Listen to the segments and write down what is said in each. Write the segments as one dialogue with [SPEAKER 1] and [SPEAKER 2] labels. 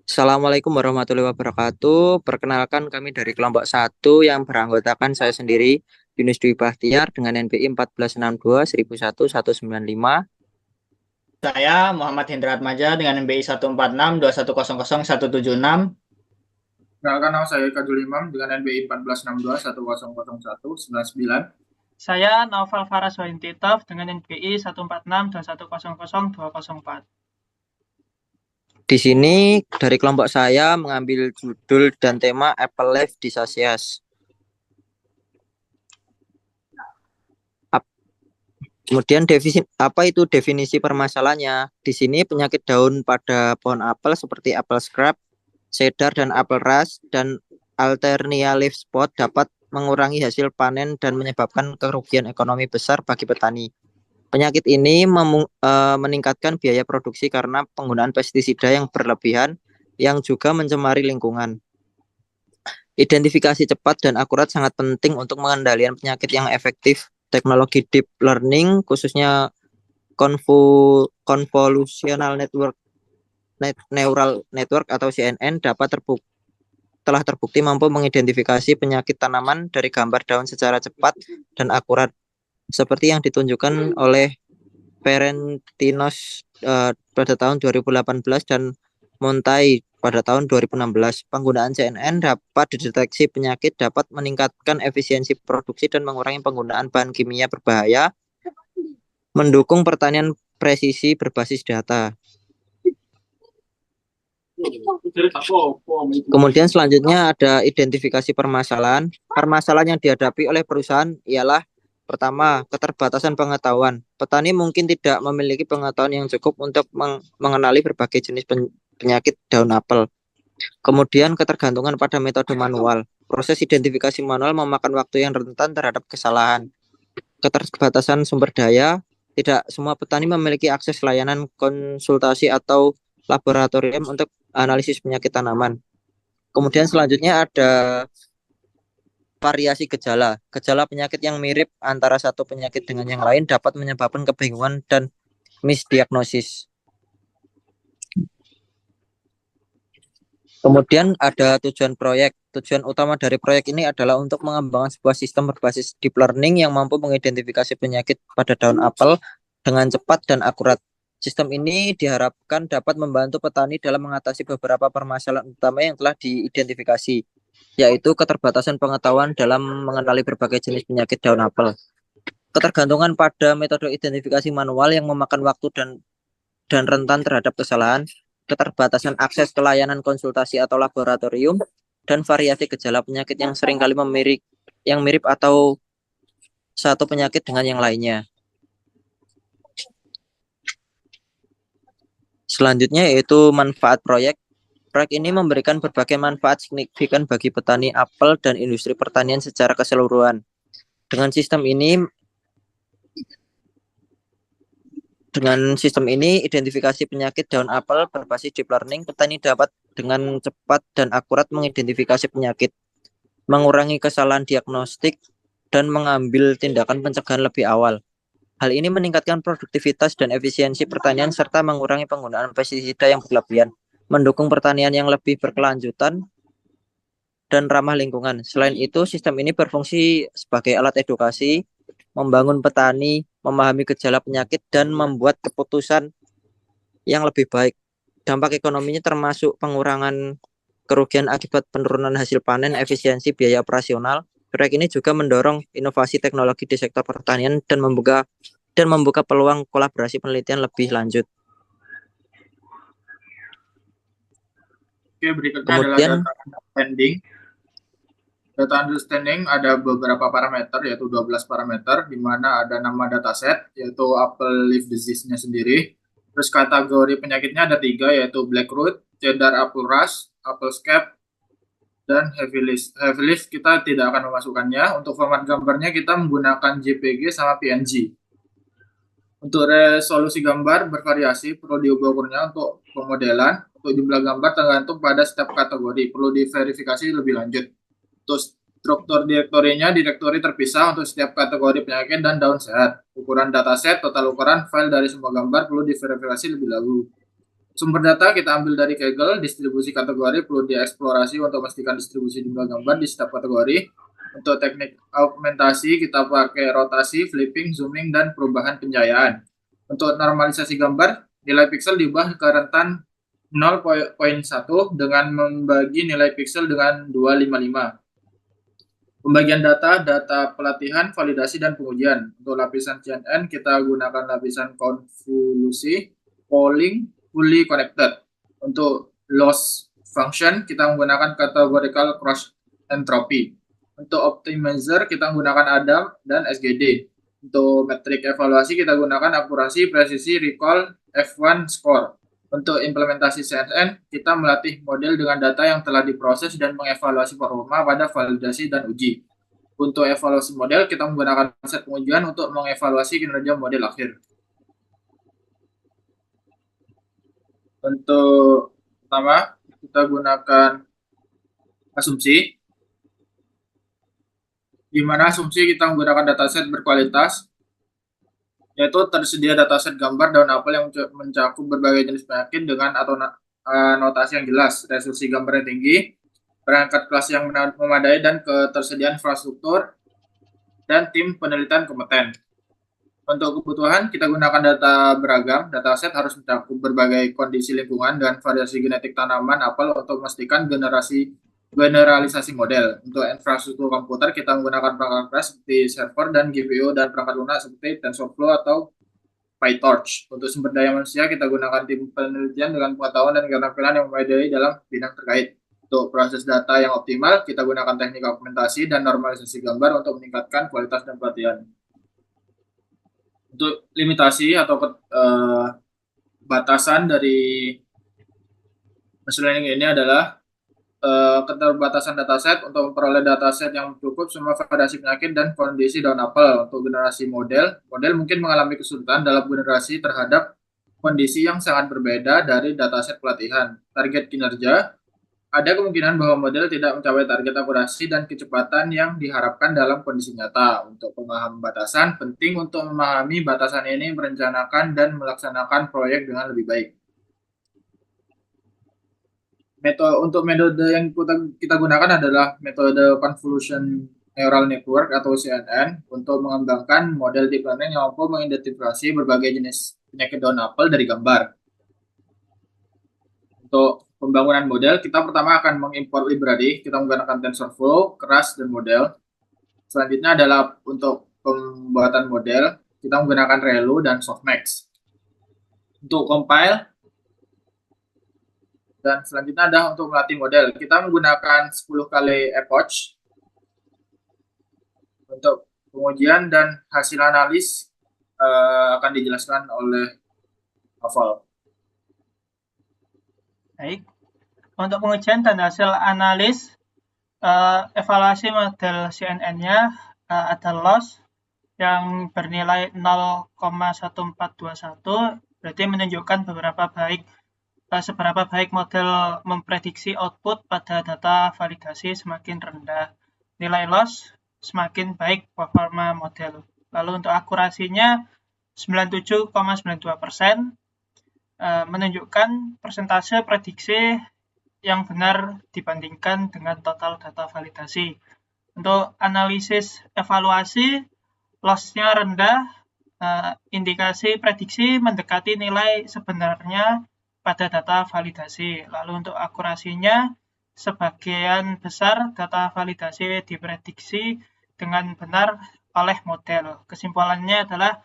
[SPEAKER 1] Assalamualaikum warahmatullahi wabarakatuh. Perkenalkan kami dari kelompok satu yang beranggotakan saya sendiri, Yunus Dwi Bahtiar dengan NPI 1462 1001 195.
[SPEAKER 2] Saya Muhammad Hendra Atmaja dengan NBI 14621000176.
[SPEAKER 3] Perkenalkan nama saya Kajul Imam dengan NBI 1462 1001 199.
[SPEAKER 4] Saya Naufal Faras Wahintitov dengan NPI 14621000204.
[SPEAKER 1] Di sini dari kelompok saya mengambil judul dan tema Apple Life Diseases. Kemudian apa itu definisi permasalahannya? Di sini penyakit daun pada pohon apel seperti apple scrab, cedar dan apple rust dan Alternaria leaf spot dapat mengurangi hasil panen dan menyebabkan kerugian ekonomi besar bagi petani. Penyakit ini meningkatkan biaya produksi karena penggunaan pestisida yang berlebihan yang juga mencemari lingkungan. Identifikasi cepat dan akurat sangat penting untuk pengendalian penyakit yang efektif. Teknologi deep learning khususnya convolutional neural network atau CNN telah terbukti mampu mengidentifikasi penyakit tanaman dari gambar daun secara cepat dan akurat, seperti yang ditunjukkan oleh Ferentinos pada tahun 2018 dan Montai pada tahun 2016. Penggunaan CNN dapat dideteksi penyakit dapat meningkatkan efisiensi produksi dan mengurangi penggunaan bahan kimia berbahaya, mendukung pertanian presisi berbasis data. Kemudian selanjutnya ada identifikasi permasalahan. Permasalahan yang dihadapi oleh perusahaan ialah pertama, keterbatasan pengetahuan. Petani mungkin tidak memiliki pengetahuan yang cukup untuk mengenali berbagai jenis penyakit daun apel. Kemudian ketergantungan pada metode manual. Proses identifikasi manual memakan waktu yang rentan terhadap kesalahan. Keterbatasan sumber daya. Tidak semua petani memiliki akses layanan konsultasi atau laboratorium untuk analisis penyakit tanaman. Kemudian selanjutnya ada variasi gejala. Gejala penyakit yang mirip antara satu penyakit dengan yang lain dapat menyebabkan kebingungan dan misdiagnosis. Kemudian ada tujuan proyek. Tujuan utama dari proyek ini adalah untuk mengembangkan sebuah sistem berbasis deep learning yang mampu mengidentifikasi penyakit pada daun apel dengan cepat dan akurat. Sistem ini diharapkan dapat membantu petani dalam mengatasi beberapa permasalahan utama yang telah diidentifikasi, yaitu keterbatasan pengetahuan dalam mengenali berbagai jenis penyakit daun apel, ketergantungan pada metode identifikasi manual yang memakan waktu dan rentan terhadap kesalahan, keterbatasan akses ke layanan konsultasi atau laboratorium, dan variasi gejala penyakit yang seringkali mirip atau satu penyakit dengan yang lainnya. Selanjutnya yaitu manfaat proyek. Proyek ini memberikan berbagai manfaat signifikan bagi petani apel dan industri pertanian secara keseluruhan. Dengan sistem ini, identifikasi penyakit daun apel berbasis deep learning, petani dapat dengan cepat dan akurat mengidentifikasi penyakit, mengurangi kesalahan diagnostik, dan mengambil tindakan pencegahan lebih awal. Hal ini meningkatkan produktivitas dan efisiensi pertanian serta mengurangi penggunaan pestisida yang berlebihan, mendukung pertanian yang lebih berkelanjutan dan ramah lingkungan. Selain itu, sistem ini berfungsi sebagai alat edukasi, membangun petani, memahami gejala penyakit, dan membuat keputusan yang lebih baik. Dampak ekonominya termasuk pengurangan kerugian akibat penurunan hasil panen, efisiensi biaya operasional. Proyek ini juga mendorong inovasi teknologi di sektor pertanian dan membuka peluang kolaborasi penelitian lebih lanjut.
[SPEAKER 3] Oke, berikutnya
[SPEAKER 1] Kemudian,
[SPEAKER 3] adalah data understanding. Data understanding ada beberapa parameter, yaitu 12 parameter, di mana ada nama dataset, yaitu apple leaf disease-nya sendiri. Terus kategori penyakitnya ada 3, yaitu black root, cedar apple rust, apple scab, dan heavy leaf. Heavy leaf kita tidak akan memasukkannya. Untuk format gambarnya kita menggunakan JPG sama PNG. Untuk resolusi gambar bervariasi, perlu diubah ukurnya untuk pemodelan. Untuk jumlah gambar tergantung pada setiap kategori, perlu diverifikasi lebih lanjut. Untuk struktur direktori terpisah untuk setiap kategori penyakit dan daun sehat. Ukuran dataset, total ukuran file dari semua gambar perlu diverifikasi lebih dahulu. Sumber data kita ambil dari Kaggle, distribusi kategori perlu dieksplorasi untuk memastikan distribusi jumlah gambar di setiap kategori. Untuk teknik augmentasi kita pakai rotasi, flipping, zooming, dan perubahan pencahayaan. Untuk normalisasi gambar, nilai pixel diubah ke rentan 0.1 dengan membagi nilai pixel dengan 255. Pembagian data pelatihan, validasi, dan pengujian. Untuk lapisan CNN, kita gunakan lapisan konvolusi, polling, fully connected. Untuk loss function, kita menggunakan categorical cross entropy. Untuk optimizer, kita menggunakan ADAM dan SGD. Untuk metrik evaluasi, kita gunakan akurasi, presisi, recall, F1 score. Untuk implementasi CNN, kita melatih model dengan data yang telah diproses dan mengevaluasi performa pada validasi dan uji. Untuk evaluasi model, kita menggunakan set pengujian untuk mengevaluasi kinerja model akhir. Untuk pertama, kita gunakan asumsi, di mana asumsi kita menggunakan dataset berkualitas, yaitu tersedia dataset gambar daun apel yang mencakup berbagai jenis penyakit dengan atau notasi yang jelas, resolusi gambar yang tinggi, perangkat kelas yang memadai, dan ketersediaan infrastruktur dan tim penelitian kompeten. Untuk kebutuhan, kita gunakan data beragam. Dataset harus mencakup berbagai kondisi lingkungan dan variasi genetik tanaman apel untuk memastikan generalisasi model. Untuk infrastruktur komputer, kita menggunakan perangkat keras seperti server dan GPU, dan perangkat lunak seperti TensorFlow atau PyTorch. Untuk sumber daya manusia, kita gunakan tim penelitian dengan pengetahuan dan keterampilan yang memadai dalam bidang terkait. Untuk proses data yang optimal, kita gunakan teknik augmentasi dan normalisasi gambar untuk meningkatkan kualitas dan pelatihan. Untuk limitasi atau batasan dari machine learning ini adalah keterbatasan dataset. Untuk memperoleh dataset yang cukup semua variasi penyakit dan kondisi daun apel. Untuk generasi model mungkin mengalami kesulitan dalam generasi terhadap kondisi yang sangat berbeda dari dataset pelatihan. Target kinerja, ada kemungkinan bahwa model tidak mencapai target akurasi dan kecepatan yang diharapkan dalam kondisi nyata. Untuk pemahaman batasan, penting untuk memahami batasan ini, merencanakan dan melaksanakan proyek dengan lebih baik. Untuk metode yang kita gunakan adalah metode Convolution Neural Network atau CNN untuk mengembangkan model deep learning yang mampu mengidentifikasi berbagai jenis penyakit daun apel dari gambar. Untuk pembangunan model, kita pertama akan mengimport library. Kita menggunakan TensorFlow, Keras, dan model. Selanjutnya adalah untuk pembuatan model, kita menggunakan ReLU dan Softmax. Untuk compile, dan selanjutnya adalah untuk melatih model. Kita menggunakan 10 kali epoch. Untuk pengujian dan hasil analis akan dijelaskan oleh Novel.
[SPEAKER 4] Baik, untuk pengujian dan hasil analis, evaluasi model CNN-nya ada loss yang bernilai 0,1421, berarti menunjukkan seberapa baik model memprediksi output pada data validasi semakin rendah. Nilai loss semakin baik performa model. Lalu untuk akurasinya 97,92%, menunjukkan persentase prediksi yang benar dibandingkan dengan total data validasi. Untuk analisis evaluasi, loss-nya rendah, indikasi prediksi mendekati nilai sebenarnya pada data validasi. Lalu untuk akurasinya, sebagian besar data validasi diprediksi dengan benar oleh model. Kesimpulannya adalah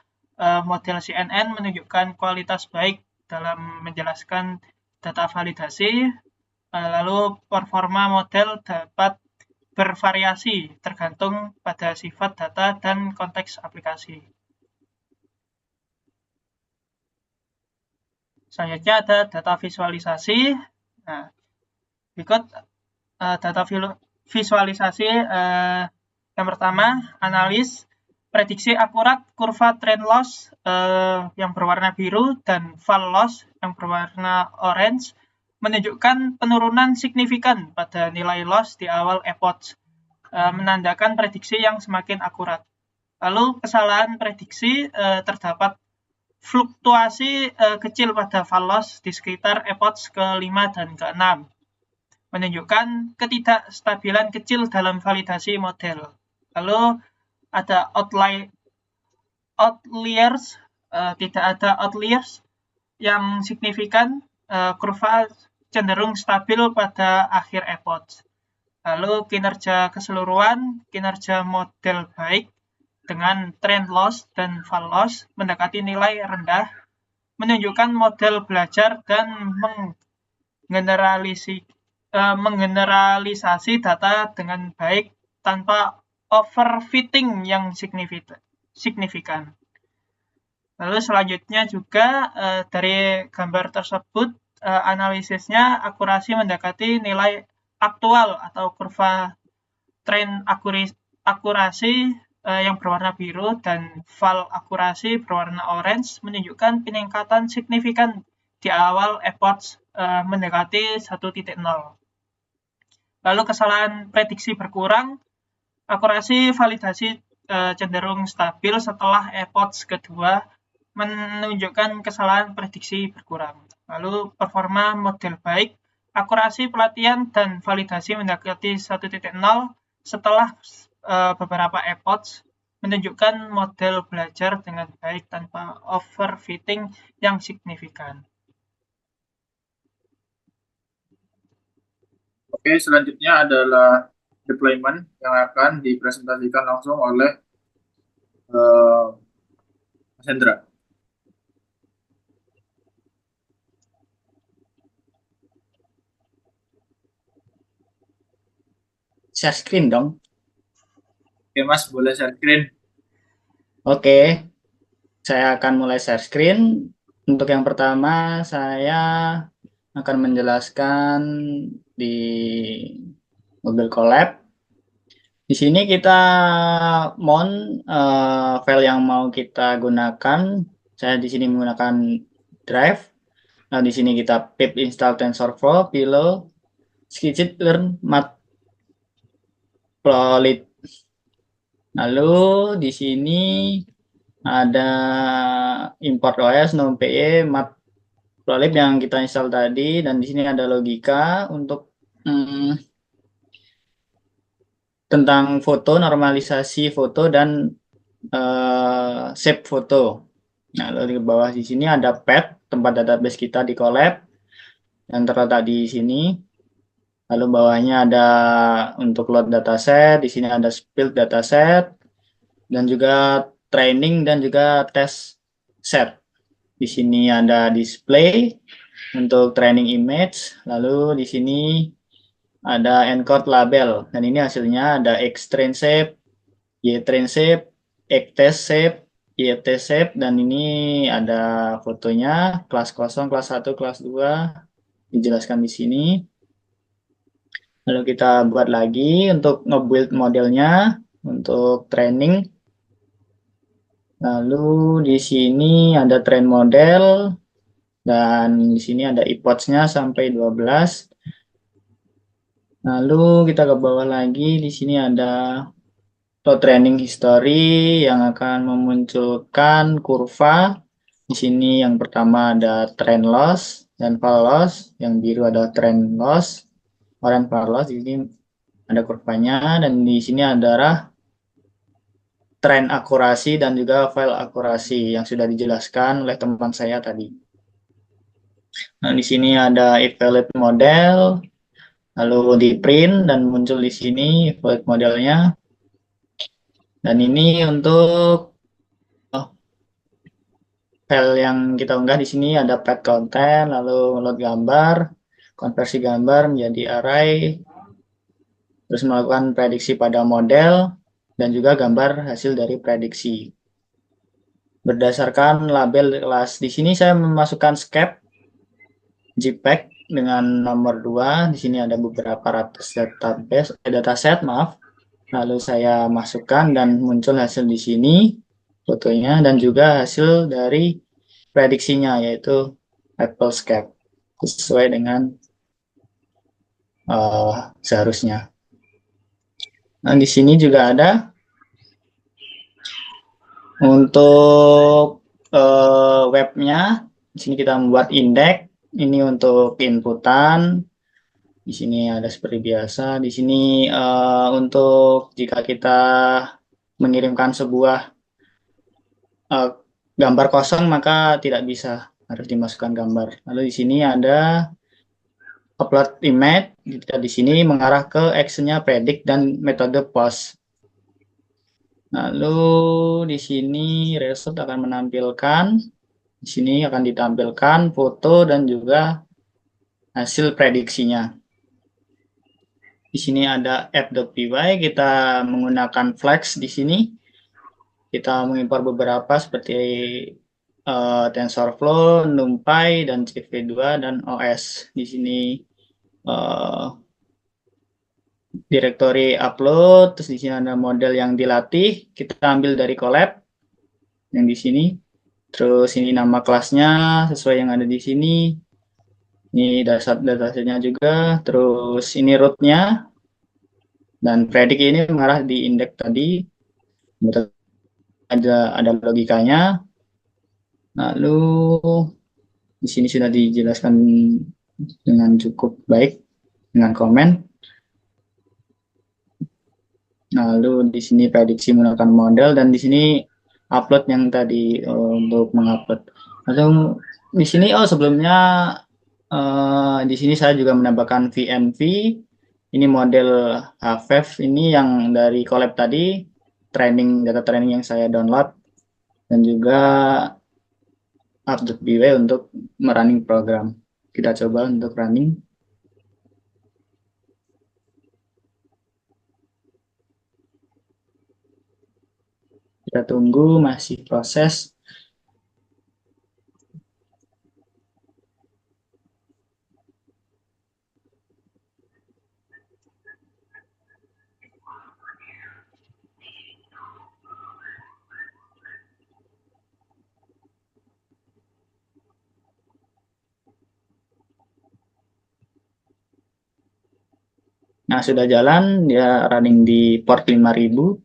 [SPEAKER 4] model CNN menunjukkan kualitas baik dalam menjelaskan data validasi, lalu performa model dapat bervariasi tergantung pada sifat data dan konteks aplikasi. Selanjutnya ada data visualisasi. Nah, berikut data visualisasi. Yang pertama, analis prediksi akurat kurva trend loss yang berwarna biru dan fall loss yang berwarna orange menunjukkan penurunan signifikan pada nilai loss di awal epoch, menandakan prediksi yang semakin akurat. Lalu kesalahan prediksi terdapat fluktuasi kecil pada val loss di sekitar epoch ke-5 dan ke-6, menunjukkan ketidakstabilan kecil dalam validasi model. Lalu ada outliers, tidak ada outliers yang signifikan, kurva cenderung stabil pada akhir epoch. Lalu kinerja keseluruhan, kinerja model baik dengan trend loss dan val loss mendekati nilai rendah, menunjukkan model belajar dan menggeneralisasi data dengan baik tanpa overfitting yang signifikan. Lalu selanjutnya juga dari gambar tersebut, analisisnya akurasi mendekati nilai aktual atau kurva tren akurasi yang berwarna biru dan val akurasi berwarna orange menunjukkan peningkatan signifikan di awal epoch mendekati 1.0. Lalu kesalahan prediksi berkurang, akurasi validasi cenderung stabil setelah epoch kedua menunjukkan kesalahan prediksi berkurang. Lalu performa model baik, akurasi pelatihan dan validasi mendekati 1.0 setelah beberapa epoch menunjukkan model belajar dengan baik tanpa overfitting yang signifikan.
[SPEAKER 3] Oke, selanjutnya adalah deployment yang akan dipresentasikan langsung oleh Mas Hendra.
[SPEAKER 2] Share screen dong.
[SPEAKER 3] Oke, Mas, boleh share screen.
[SPEAKER 2] Oke, saya akan mulai share screen. Untuk yang pertama, saya akan menjelaskan di Google Colab. Di sini kita mount file yang mau kita gunakan. Saya di sini menggunakan Drive. Nah, di sini kita pip install TensorFlow, Pillow, scikit-learn, matplotlib. Lalu di sini ada import OS, NumPy, matplotlib yang kita install tadi, dan di sini ada logika untuk tentang foto, normalisasi foto dan shape foto. Nah, lalu di bawah di sini ada path tempat database kita di Colab yang terletak di sini. Lalu bawahnya ada untuk load dataset, di sini ada split dataset, dan juga training dan juga test set. Di sini ada display untuk training image, lalu di sini ada encode label, dan ini hasilnya ada X-train shape, Y-train shape, X-test shape, Y-test shape, dan ini ada fotonya, kelas 0, kelas 1, kelas 2, dijelaskan di sini. Lalu kita buat lagi untuk nge-build modelnya untuk training. Lalu di sini ada train model dan di sini ada epoch-nya sampai 12. Lalu kita ke bawah lagi, di sini ada load training history yang akan memunculkan kurva. Di sini yang pertama ada trend loss dan val loss, yang biru ada trend loss. Orange val loss, di sini ada kurvanya, dan di sini adalah trend akurasi dan juga file akurasi yang sudah dijelaskan oleh teman saya tadi. Nah, di sini ada evaluate model, lalu di print dan muncul di sini evaluate modelnya. Dan ini untuk file yang kita unggah di sini ada path content, lalu load gambar, konversi gambar menjadi array, terus melakukan prediksi pada model, dan juga gambar hasil dari prediksi. Berdasarkan label kelas, di sini saya memasukkan SCAP, JPEG dengan nomor 2, di sini ada beberapa ratus dataset, lalu saya masukkan dan muncul hasil di sini, fotonya, dan juga hasil dari prediksinya, yaitu Apple SCAP, sesuai dengan seharusnya. Nah, di sini juga ada untuk webnya. Di sini kita membuat indeks. Ini untuk inputan. Di sini ada seperti biasa. Di sini untuk jika kita mengirimkan sebuah gambar kosong maka tidak bisa, harus dimasukkan gambar. Lalu di sini ada upload image. Kita di sini mengarah ke actionnya predict dan metode post. Lalu di sini result akan menampilkan. Di sini akan ditampilkan foto dan juga hasil prediksinya. Di sini ada app.py, kita menggunakan Flex di sini. Kita mengimpor beberapa seperti TensorFlow, NumPy, dan CV2 dan OS. Di sini direktori upload, terus di sini ada model yang dilatih, kita ambil dari collab yang di sini. Terus ini nama kelasnya sesuai yang ada di sini. Ini datasetnya juga. Terus ini rootnya. Dan predik ini mengarah di indeks tadi. Ada logikanya. Lalu di sini sudah dijelaskan dengan cukup baik dengan komen. Lalu di sini prediksi menggunakan model dan di sini upload yang tadi untuk mengupload. Lalu di sini sebelumnya di sini saya juga menambahkan VNV. Ini model HVEV ini yang dari collab tadi, data training yang saya download, dan juga update BW untuk merunning program. Kita coba untuk running. Kita tunggu, masih proses. Nah, sudah jalan, dia running di port 5000.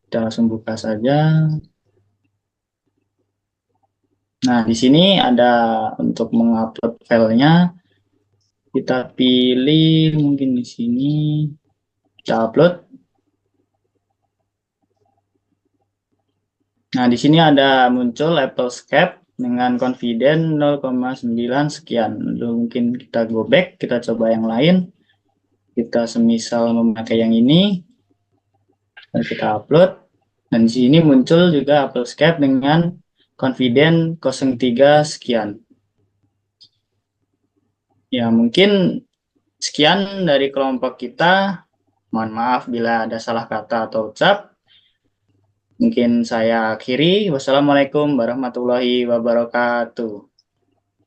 [SPEAKER 2] Kita langsung buka saja. Nah, di sini ada untuk mengupload filenya. Kita pilih mungkin di sini. Kita upload. Nah, di sini ada muncul Applescape dengan confident 0,9 sekian. Lalu mungkin kita go back, kita coba yang lain. Kita semisal memakai yang ini. Dan kita upload. Dan di sini muncul juga Applescape dengan confident 0,3 sekian. Ya, mungkin sekian dari kelompok kita. Mohon maaf bila ada salah kata atau ucap. Mungkin saya akhiri. Wassalamualaikum warahmatullahi wabarakatuh.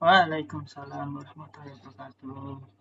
[SPEAKER 4] Waalaikumsalam warahmatullahi wabarakatuh.